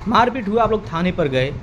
मारपीट हुआ, आप लोग थाने पर गए,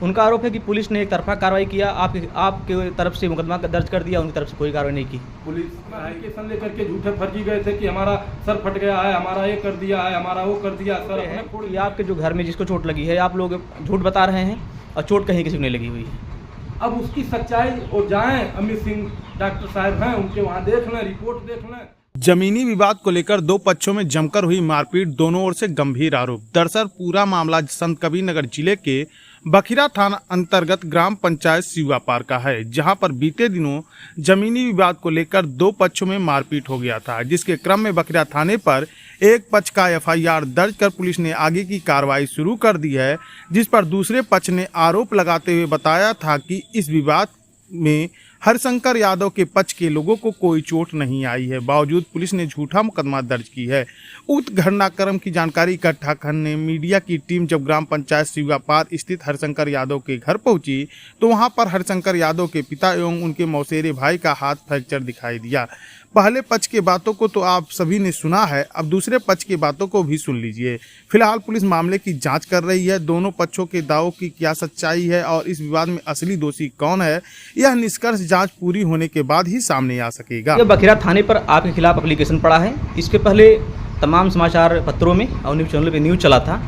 उनका आरोप है कि पुलिस ने एक तरफा कार्रवाई किया, आपके तरफ से मुकदमा दर्ज कर दिया, उनकी तरफ से कोई कार्रवाई नहीं की। पुलिस एप्लीकेशन लेकर के झूठे फर्जी गए थे कि हमारा सर फट गया है, हमारा ये कर दिया है, हमारा वो कर दिया सर है कि आपके जो घर में जिसको चोट लगी है, आप लोग झूठ बता रहे हैं और चोट कहीं किसी को नहीं लगी हुई है। अब उसकी सच्चाई और जाएं, अमित सिंह डॉक्टर साहब हैं, उनके वहाँ देख लें, रिपोर्ट देख लें। जमीनी विवाद को लेकर दो पक्षों में जमकर हुई मारपीट, दोनों ओर से गंभीर आरोप। दरअसल पूरा मामला संत कबीरनगर जिले के बखिरा थाना अंतर्गत ग्राम पंचायत सिवापार का है, जहां पर बीते दिनों जमीनी विवाद को लेकर दो पक्षों में मारपीट हो गया था, जिसके क्रम में बखिरा थाने पर एक पक्ष का एफआईआर दर्ज कर पुलिस ने आगे की कार्रवाई शुरू कर दी है, जिस पर दूसरे पक्ष ने आरोप लगाते हुए बताया था कि इस विवाद में हरिशंकर यादव के पक्ष के लोगों को कोई चोट नहीं आई है, बावजूद पुलिस ने झूठा मुकदमा दर्ज की है। उक्त घटनाक्रम की जानकारी इकट्ठा करने मीडिया की टीम जब ग्राम पंचायत सिवापार स्थित हरिशंकर यादव के घर पहुंची तो वहां पर हरिशंकर यादव के पिता एवं उनके मौसेरे भाई का हाथ फ्रैक्चर दिखाई दिया। पहले पक्ष के बातों को तो आप सभी ने सुना है, अब दूसरे पक्ष की बातों को भी सुन लीजिए। फिलहाल पुलिस मामले की जांच कर रही है, दोनों पक्षों के दावों की क्या सच्चाई है और इस विवाद में असली दोषी कौन है, यह निष्कर्ष जांच पूरी होने के बाद ही सामने आ सकेगा। बखिरा थाने पर आपके खिलाफ एप्लीकेशन पड़ा है। इसके पहले तमाम समाचार पत्रों में और न्यूज़ चैनल पर न्यूज़ चला था।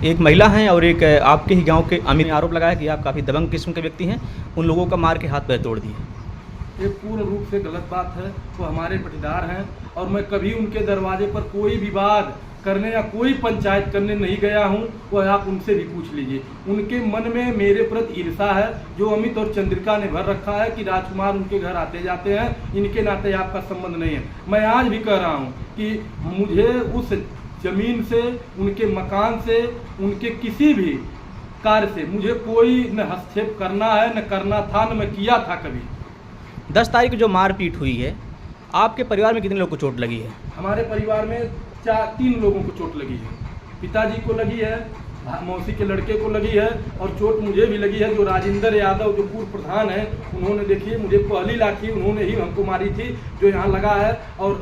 एक महिला हैं और एक आपके ही गाँव के अमीर ने आरोप लगाया कि आप काफ़ी दबंग किस्म के व्यक्ति हैं, उन लोगों का मार के हाथ पैर तोड़ दिए। ये पूर्ण रूप से गलत बात है। वो हमारे पटीदार हैं और मैं कभी उनके दरवाजे पर कोई विवाद करने या कोई पंचायत करने नहीं गया हूं। वह आप उनसे भी पूछ लीजिए। उनके मन में मेरे प्रति ईर्षा है, जो अमित और चंद्रिका ने भर रखा है कि राजकुमार उनके घर आते जाते हैं, इनके नाते आपका संबंध नहीं है। मैं आज भी कह रहा हूँ कि मुझे उस जमीन से, उनके मकान से, उनके किसी भी कार्य से मुझे कोई न हस्तक्षेप करना है, न करना था, न मैं किया था कभी। 10 तारीख को जो मारपीट हुई है, आपके परिवार में कितने लोगों को चोट लगी है? हमारे परिवार में 3 लोगों को चोट लगी है। पिताजी को लगी है, मौसी के लड़के को लगी है और चोट मुझे भी लगी है। जो राजेंद्र यादव जो पूर्व प्रधान है, उन्होंने देखिए मुझे पहली लाठी उन्होंने ही हमको मारी थी, जो यहाँ लगा है और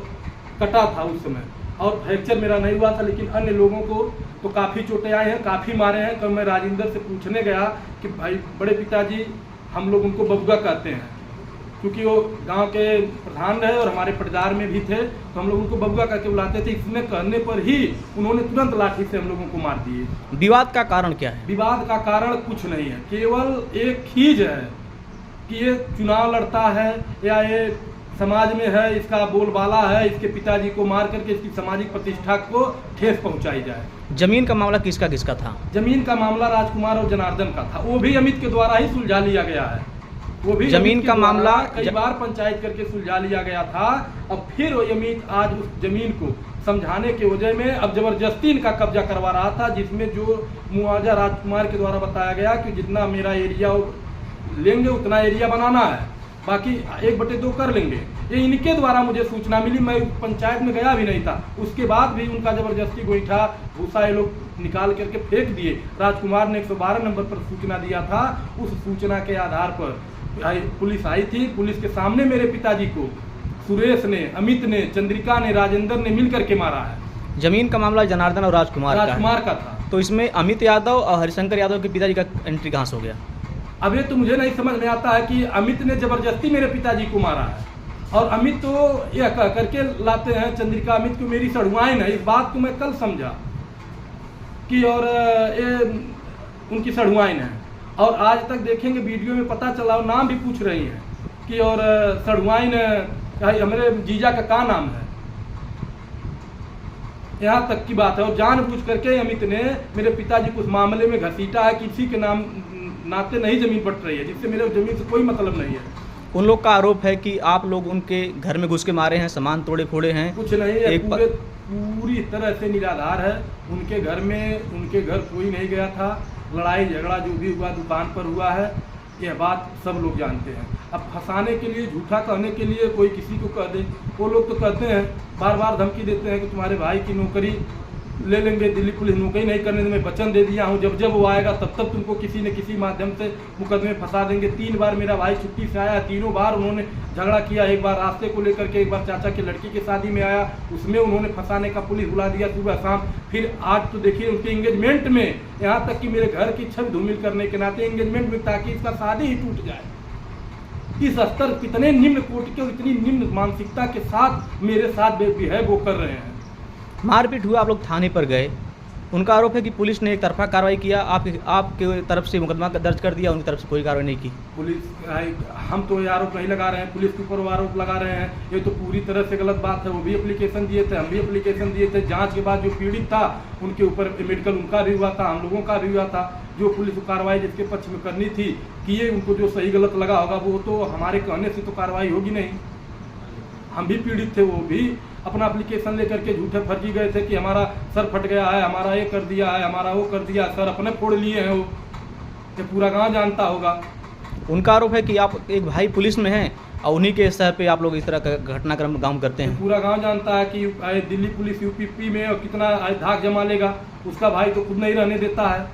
कटा था उस समय, और फ्रैक्चर मेरा नहीं हुआ था, लेकिन अन्य लोगों को तो काफ़ी चोटें आई हैं, काफ़ी मारे हैं। तो मैं राजेंद्र से पूछने गया कि भाई बड़े पिताजी, हम लोग उनको बबुआ कहते हैं क्योंकि वो गांव के प्रधान रहे और हमारे पटीदार में भी थे, तो हम लोग उनको बबुआ करके बुलाते थे। इसने कहने पर ही उन्होंने तुरंत लाठी से हम लोगों को मार दिए। विवाद का कारण क्या है? विवाद का कारण कुछ नहीं है, केवल एक खीज है कि ये चुनाव लड़ता है या ये समाज में है, इसका बोलबाला है, इसके पिताजी को मार करके इसकी सामाजिक प्रतिष्ठा को ठेस पहुंचाई जाए। जमीन का मामला किसका किसका था? जमीन का मामला राजकुमार और जनार्दन का था, वो भी अमित के द्वारा ही सुलझा लिया गया है। वो भी जमीन का मामला कई बार पंचायत करके सुलझा लिया गया था। अब फिर वो अमित आज उस जमीन को समझाने के वजह में अब जबरदस्ती इनका कब्जा करवा रहा था, जिसमें जो मुआवजा राजकुमार के द्वारा बताया गया कि जितना मेरा एरिया लेंगे उतना एरिया बनाना है, बाकी 1/2 कर लेंगे। ये इनके द्वारा मुझे सूचना मिली, मैं पंचायत में गया भी नहीं था। उसके बाद भी उनका जबरदस्ती गोईठा भूसा ये लोग निकाल करके फेंक दिए। राजकुमार ने 112 नंबर पर सूचना दिया था, उस सूचना के आधार पर पुलिस आई थी। पुलिस के सामने मेरे पिताजी को सुरेश ने, अमित ने, चंद्रिका ने, राजेंद्र ने मिलकर के मारा है। जमीन का मामला जनार्दन और राजकुमार का था। तो इसमें अमित यादव और हरिशंकर यादव के पिताजी का एंट्री कहाँ से हो गया? अब ये तो मुझे नहीं समझ में आता है कि अमित ने जबरदस्ती मेरे पिताजी को मारा है और अमित तो यह कह करके लाते हैं चंद्रिका अमित को मेरी सड़ुआइन है। इस बात को मैं कल समझा कि और ये उनकी सड़ुआइन है, और आज तक देखेंगे वीडियो में पता चला, और नाम भी पूछ रही हैं कि और सड़ुआइन हमारे जीजा का नाम है, यहाँ तक की बात है। और जानबूझ करके अमित ने मेरे पिताजी को उस मामले में घसीटा है, किसी के नाम नाते नहीं जमीन बट रही है, जिससे मेरे जमीन से कोई मतलब नहीं है। उन लोग का आरोप है कि आप लोग उनके घर में घुस के मारे हैं, सामान तोड़े फोड़े हैं। कुछ नहीं है, पूरी तरह से निराधार है। उनके घर में, उनके घर कोई नहीं गया था। लड़ाई झगड़ा जो भी हुआ दुकान पर हुआ है, यह बात सब लोग जानते हैं। अब फंसाने के लिए, झूठा कहने के लिए कोई किसी को कह दे, वो लोग तो कहते हैं, बार बार धमकी देते हैं कि तुम्हारे भाई की नौकरी ले लेंगे, दिल्ली पुलिस नौकरी नहीं करने में वचन दे दिया हूँ, जब जब वो आएगा तब तब तुमको किसी न किसी माध्यम से मुकदमे फंसा देंगे। 3 बार मेरा भाई छुट्टी से आया, तीनों बार उन्होंने झगड़ा किया। एक बार रास्ते को लेकर के, एक बार चाचा की लड़की की शादी में आया, उसमें उन्होंने फंसाने का पुलिस बुला दिया सुबह शाम। फिर आज तो देखिए उनके एंगेजमेंट में, यहाँ तक कि मेरे घर की छत धूमिल करने के नाते एंगेजमेंट में, ताकि इसका शादी ही टूट जाए। इस स्तर कितने निम्न कोटि के और इतनी निम्न मानसिकता के साथ मेरे साथ बिहेव वो कर रहे हैं। मारपीट हुआ, आप लोग थाने पर गए, उनका आरोप है कि पुलिस ने एक तरफा कार्रवाई किया, आपके तरफ से मुकदमा दर्ज कर दिया, उनकी तरफ से कोई कार्रवाई नहीं की। पुलिस, हम तो ये आरोप नहीं लगा रहे हैं, पुलिस के ऊपर वो आरोप लगा रहे हैं। ये तो पूरी तरह से गलत बात है। वो भी एप्लीकेशन दिए थे, हम भी एप्लीकेशन दिए थे। जांच के बाद जो पीड़ित था उनके ऊपर मेडिकल उनका भी हुआ था, हम लोगों का भी हुआ था। जो पुलिस कार्रवाई जिसके पक्ष में करनी थी किए, उनको जो सही गलत लगा होगा वो तो हमारे कहने से तो कार्रवाई होगी नहीं। हम भी पीड़ित थे, वो भी अपना एप्लीकेशन लेकर के झूठे फर्जी गए थे कि हमारा सर फट गया है, हमारा ये कर दिया है, हमारा वो कर दिया। सर अपने फोड़ लिए हैं, वो ये पूरा गांव जानता होगा। उनका आरोप है कि आप एक भाई पुलिस में हैं और उन्हीं के स्तर पे आप लोग इस तरह का घटनाक्रम काम करते हैं। पूरा गांव जानता है कि दिल्ली पुलिस यूपी में और कितना धाक जमा लेगा। उसका भाई तो खुद नहीं रहने देता है,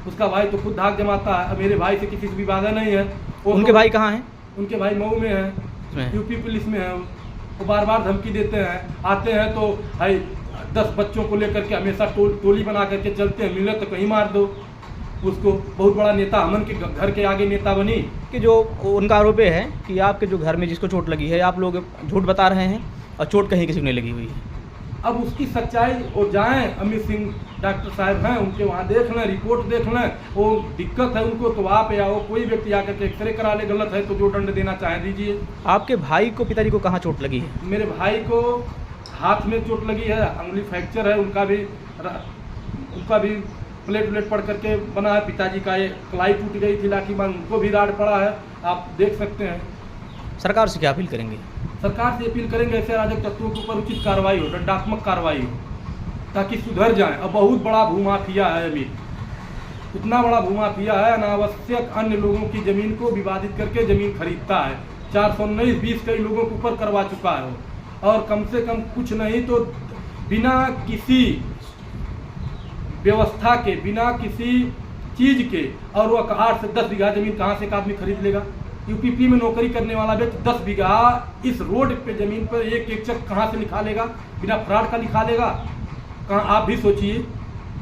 उसका भाई तो खुद धाक जमाता है। मेरे भाई से किसी से भी वादा नहीं है। उनके भाई कहाँ हैं? उनके भाई मऊ में है, यूपी पुलिस में है। वो बार बार धमकी देते हैं, आते हैं तो भाई 10 बच्चों को लेकर के हमेशा टोली बना करके चलते हैं, मिले तो कहीं मार दो उसको। बहुत बड़ा नेता, हमन के घर के आगे नेता बनी। कि जो उनका आरोप है कि आपके जो घर में जिसको चोट लगी है, आप लोग झूठ बता रहे हैं और चोट कहीं किसी को नहीं लगी हुई है। अब उसकी सच्चाई वो जाएं, अमित सिंह डॉक्टर साहब हैं, उनके वहाँ देख लें, रिपोर्ट देख लें। वो दिक्कत है उनको तो आप या वो कोई व्यक्ति आकर के एक्सरे करा ले, गलत है तो जो दंड देना चाहे दीजिए। आपके भाई को, पिताजी को कहाँ चोट लगी है? मेरे भाई को हाथ में चोट लगी है, अंगुली फ्रैक्चर है, उनका भी प्लेट पड़ करके बना है। पिताजी का ये कलाई टूट गई थी, लाठी मार, उनको भी राड पड़ा है, आप देख सकते हैं। सरकार से क्या अपील करेंगे? सरकार से अपील करेंगे ऐसे अराजक तत्वों के ऊपर उचित कार्रवाई हो, दंडात्मक कार्रवाई हो, ताकि सुधर जाए। अब बहुत बड़ा भूमाफिया है अभी, इतना बड़ा भूमाफिया है, अनावश्यक अन्य लोगों की जमीन को विवादित करके जमीन खरीदता है। 419-20 कई लोगों के ऊपर करवा चुका है वो। और कम से कम कुछ नहीं तो बिना किसी व्यवस्था के, बिना किसी चीज के, और वो 8 से 10 बीघा जमीन कहाँ से एक आदमी खरीद लेगा? यूपीपी में नौकरी करने वाला व्यक्ति 10 बीघा इस रोड पे जमीन पर एक चेक कहाँ से लिखा लेगा? बिना फ्रॉड का लिखा लेगा? कहाँ? आप भी सोचिए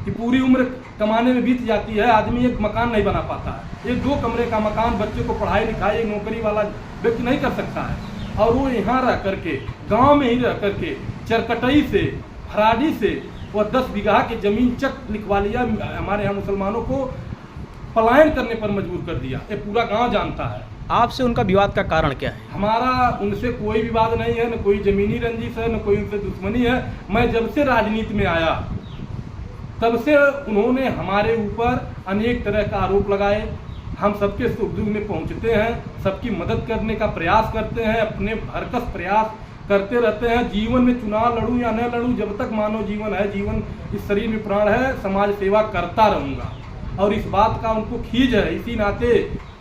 कि पूरी उम्र कमाने में बीत जाती है, आदमी एक मकान नहीं बना पाता है। एक 2 कमरे का मकान बच्चे को पढ़ाई लिखाई एक नौकरी वाला व्यक्ति नहीं कर सकता है। और वो यहाँ रह करके, गाँव में ही रह करके, चरकटई से, फराडी से वह 10 बीघा की जमीन चेक लिखवा लिया। हमारे यहाँ मुसलमानों को पलायन करने पर मजबूर कर दिया। ये पूरा गाँव जानता है। आपसे उनका विवाद का कारण क्या है? हमारा उनसे कोई विवाद नहीं है, न कोई जमीनी रंजिश है, न कोई उनसे दुश्मनी है। मैं जब से राजनीति में आया तब से उन्होंने हमारे ऊपर अनेक तरह का आरोप लगाए। हम सबके सुख दुख में पहुंचते हैं, सबकी मदद करने का प्रयास करते हैं, अपने भरकस प्रयास करते रहते हैं। जीवन में चुनाव लड़ूं या न लड़ूं, जब तक मानव जीवन है, जीवन इस शरीर में प्राण है, समाज सेवा करता रहूँगा। और इस बात का उनको खीज है, इसी नाते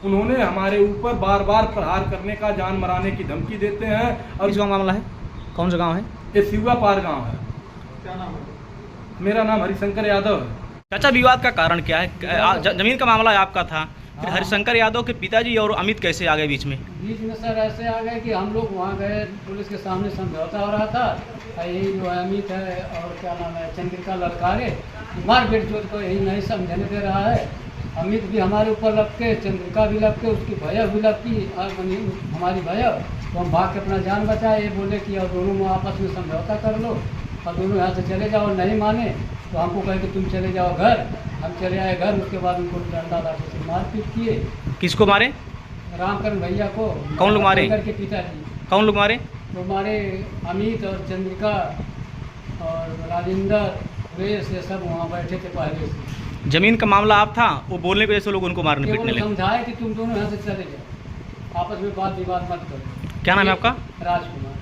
उन्होंने हमारे ऊपर बार बार प्रहार करने का, जान मराने की धमकी देते हैं। और इसका मामला है, कौन सा गांव है? ये सिवा पार गांव है। क्या नाम है? मेरा नाम हरिशंकर यादव है। चाचा, विवाद का कारण क्या है? जमीन का मामला आपका था, फिर हरिशंकर यादव के पिताजी और अमित कैसे आ गए बीच में? बीच में सर ऐसे आ गए कि हम लोग वहाँ गए, पुलिस के सामने समझौता हो रहा था। यही जो अमित है और क्या नाम है, चंद्रिका ललकारे मारपीट जो को यही नहीं समझने दे रहा है। अमित भी हमारे ऊपर लग के, चंद्रिका भी लग के, उसकी भैया भी लग की, हमारी भैया। तो हम भाग के अपना जान बचाए। ये बोले कि और दोनों में आपस में समझौता कर लो और दोनों यहाँ से चले जाओ। नहीं माने तो हमको कहे कि तुम चले जाओ घर। हम चले आए घर। उसके बाद उनको डंडा लाठी से मारपीट किए। किसको मारे? रामकरण भैया को। कौन लोग मारे? के पिताजी। कौन लोग मारे? तो मारे अमित और चंद्रिका और राजेंद्र, सुरेश, ये सब वहाँ बैठे थे पहले से। जमीन का मामला आप था, वो बोलने की वजह से लोग उनको मारने पीटने लगे। समझाए कि तुम दोनों यहाँ से चले जाओ, आपस में बात विवाद मत करो। क्या नाम है आपका? राजकुमार।